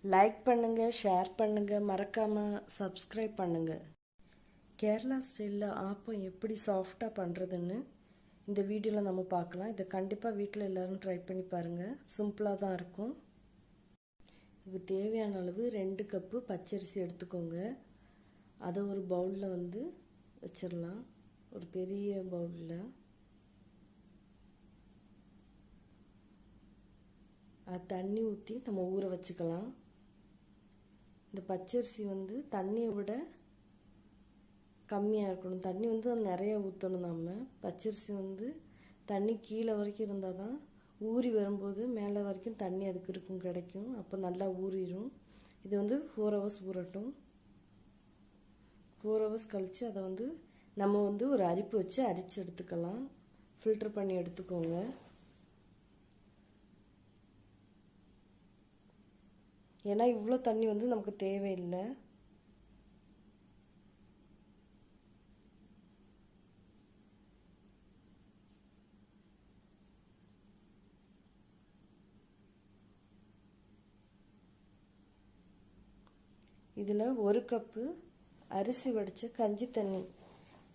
Like பண்ணுங்கள், share பண்ணுங்கள், மறக்காமல் சப்ஸ்கிரைப் பண்ணுங்கள். கேரளா ஸ்டைலில் ஆப்பம் எப்படி சாஃப்டாக பண்ணுறதுன்னு இந்த வீடியோவில் நம்ம பார்க்கலாம். இதை கண்டிப்பாக வீட்டில் எல்லோரும் ட்ரை பண்ணி பாருங்கள். சிம்பிளாக தான் இருக்கும். இதுக்கு தேவையான அளவு 2 கப்பு பச்சரிசி எடுத்துக்கோங்க. அதை ஒரு பவுலில் வச்சிடலாம். ஒரு பெரிய பவுலில் தண்ணி ஊற்றி நம்ம ஊற வச்சுக்கலாம். இந்த பச்சரிசி தண்ணியை விட கம்மியாக இருக்கணும். தண்ணி நிறையா ஊற்றணும். நம்ம பச்சரிசி தண்ணி கீழே வரைக்கும் இருந்தால் தான் ஊறி வரும்போது மேலே வரைக்கும் தண்ணி அதுக்கு இருக்கும் கிடைக்கும். அப்போ நல்லா ஊறிடும். இது 4 ஹவர்ஸ் ஊறட்டும். 4 ஹவர்ஸ் கழித்து அதை நம்ம ஒரு அரிப்பு வச்சு அரித்து எடுத்துக்கலாம். ஃபில்டர் பண்ணி எடுத்துக்கோங்க. ஏன்னா இவ்வளோ தண்ணி நமக்கு தேவையில்லை. இதில் 1 கப்பு அரிசி வடித்த கஞ்சி தண்ணி,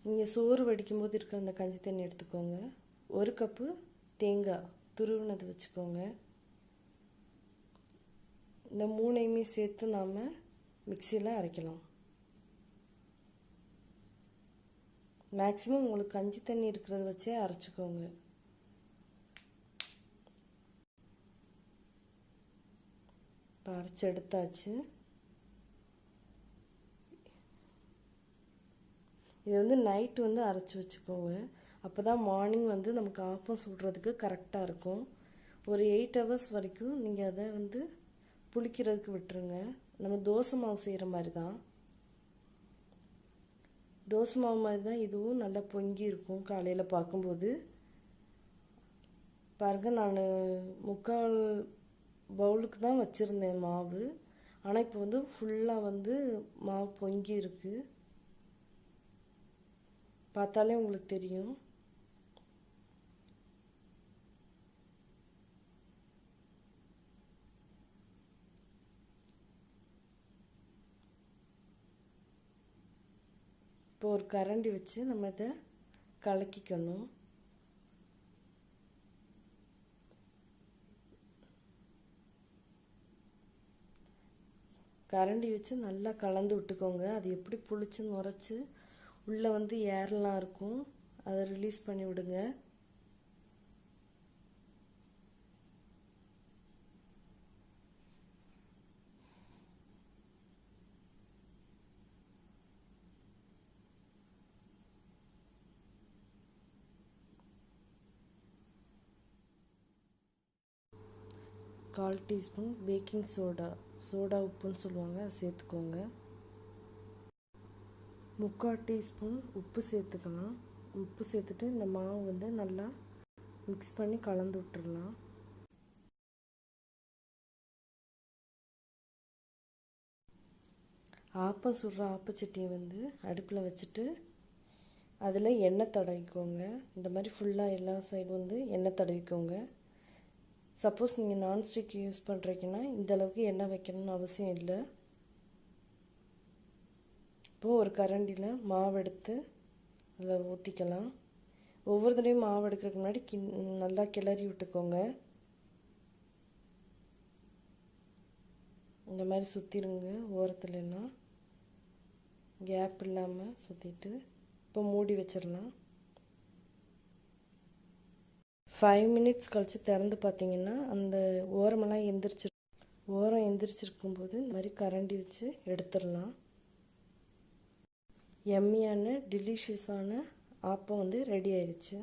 நீங்கள் சோறு வடிக்கும்போது இருக்கிற அந்த கஞ்சி தண்ணி எடுத்துக்கோங்க. 1 கப்பு தேங்காய் துருவினது வச்சுக்கோங்க. இந்த 3ஐயுமே சேர்த்து நாம் மிக்சியில் அரைக்கலாம். மேக்ஸிமம் உங்களுக்கு கஞ்சி தண்ணி இருக்கிறத வச்சே அரைச்சிக்கோங்க. இப்போ அரைச்சி எடுத்தாச்சு. இது நைட்டு அரைச்சி வச்சுக்கோங்க. அப்போ தான் மார்னிங் நமக்கு ஆப்பம் சுடுறதுக்கு கரெக்டாக இருக்கும். ஒரு 8 ஹவர்ஸ் வரைக்கும் நீங்கள் அதை புளிக்கிறதுக்கு விட்டுருங்க. நம்ம தோசை மாவு செய்கிற மாதிரி தான். தோசை மாவு மாதிரி தான் இதுவும் நல்லா பொங்கி இருக்கும். காலையில் பார்க்கும்போது பாருங்கள், நான் 3/4 பவுலுக்கு தான் வச்சுருந்தேன் மாவு. ஆனால் இப்போ ஃபுல்லாக மாவு பொங்கி இருக்குது. பார்த்தாலே உங்களுக்கு தெரியும். இப்போ ஒரு கரண்டி வச்சு நம்ம இதை கலக்கிக்கணும். கரண்டி வச்சு நல்லா கலந்து விட்டுக்கோங்க. அது எப்படி புளிச்சு நுரைச்சி உள்ளே ஏர்லாம் இருக்கும், அதை ரிலீஸ் பண்ணி விடுங்க. கால் டீஸ்பூன் பேக்கிங் சோடா உப்புன்னு சொல்லுவாங்க, அதை சேர்த்துக்கோங்க. 3/4 டீஸ்பூன் உப்பு சேர்த்துக்கலாம். உப்பு சேர்த்துட்டு இந்த மாவு நல்லா மிக்ஸ் பண்ணி கலந்து விட்டுடலாம். ஆப்பம் சுடுற ஆப்பச்சட்டியை அடுப்பில் வச்சுட்டு அதில் எண்ணெய் தடவிக்கோங்க. இந்த மாதிரி ஃபுல்லாக எல்லா சைடும் எண்ணெய் தடவிக்கோங்க. சப்போஸ் நீங்கள் நான்ஸ்டிக் யூஸ் பண்ணுறீங்கன்னா இந்தளவுக்கு எண்ணெய் வைக்கணும்னு அவசியம் இல்லை. இப்போது ஒரு கரண்டியில் மாவு எடுத்து அதில் ஊற்றிக்கலாம். ஒவ்வொரு தடவையும் மாவு எடுக்கிறதுக்கு முன்னாடி நல்லா கிளறி விட்டுக்கோங்க. இந்த மாதிரி சுற்றிடுங்க. ஓரத்துலலாம் கேப் இல்லாமல் சுற்றிட்டு இப்போ மூடி வச்சிடலாம். 5 மினிட்ஸ் கழித்து திறந்து பார்த்தீங்கன்னா அந்த ஓரம் எந்திரிச்சிருக்கும்போது இந்த மாதிரி கரண்டி வச்சு எடுத்துடலாம். எம்மியான டெலிஷியஸான ஆப்பம் ரெடி ஆயிடுச்சு.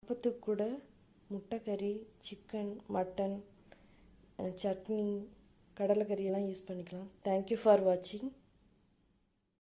ஆப்பத்துக்கு கூட முட்டைக்கறி, சிக்கன், மட்டன், சட்னி, கடலைக்கறியெல்லாம் யூஸ் பண்ணிக்கலாம். தேங்க்யூ ஃபார் வாட்சிங்.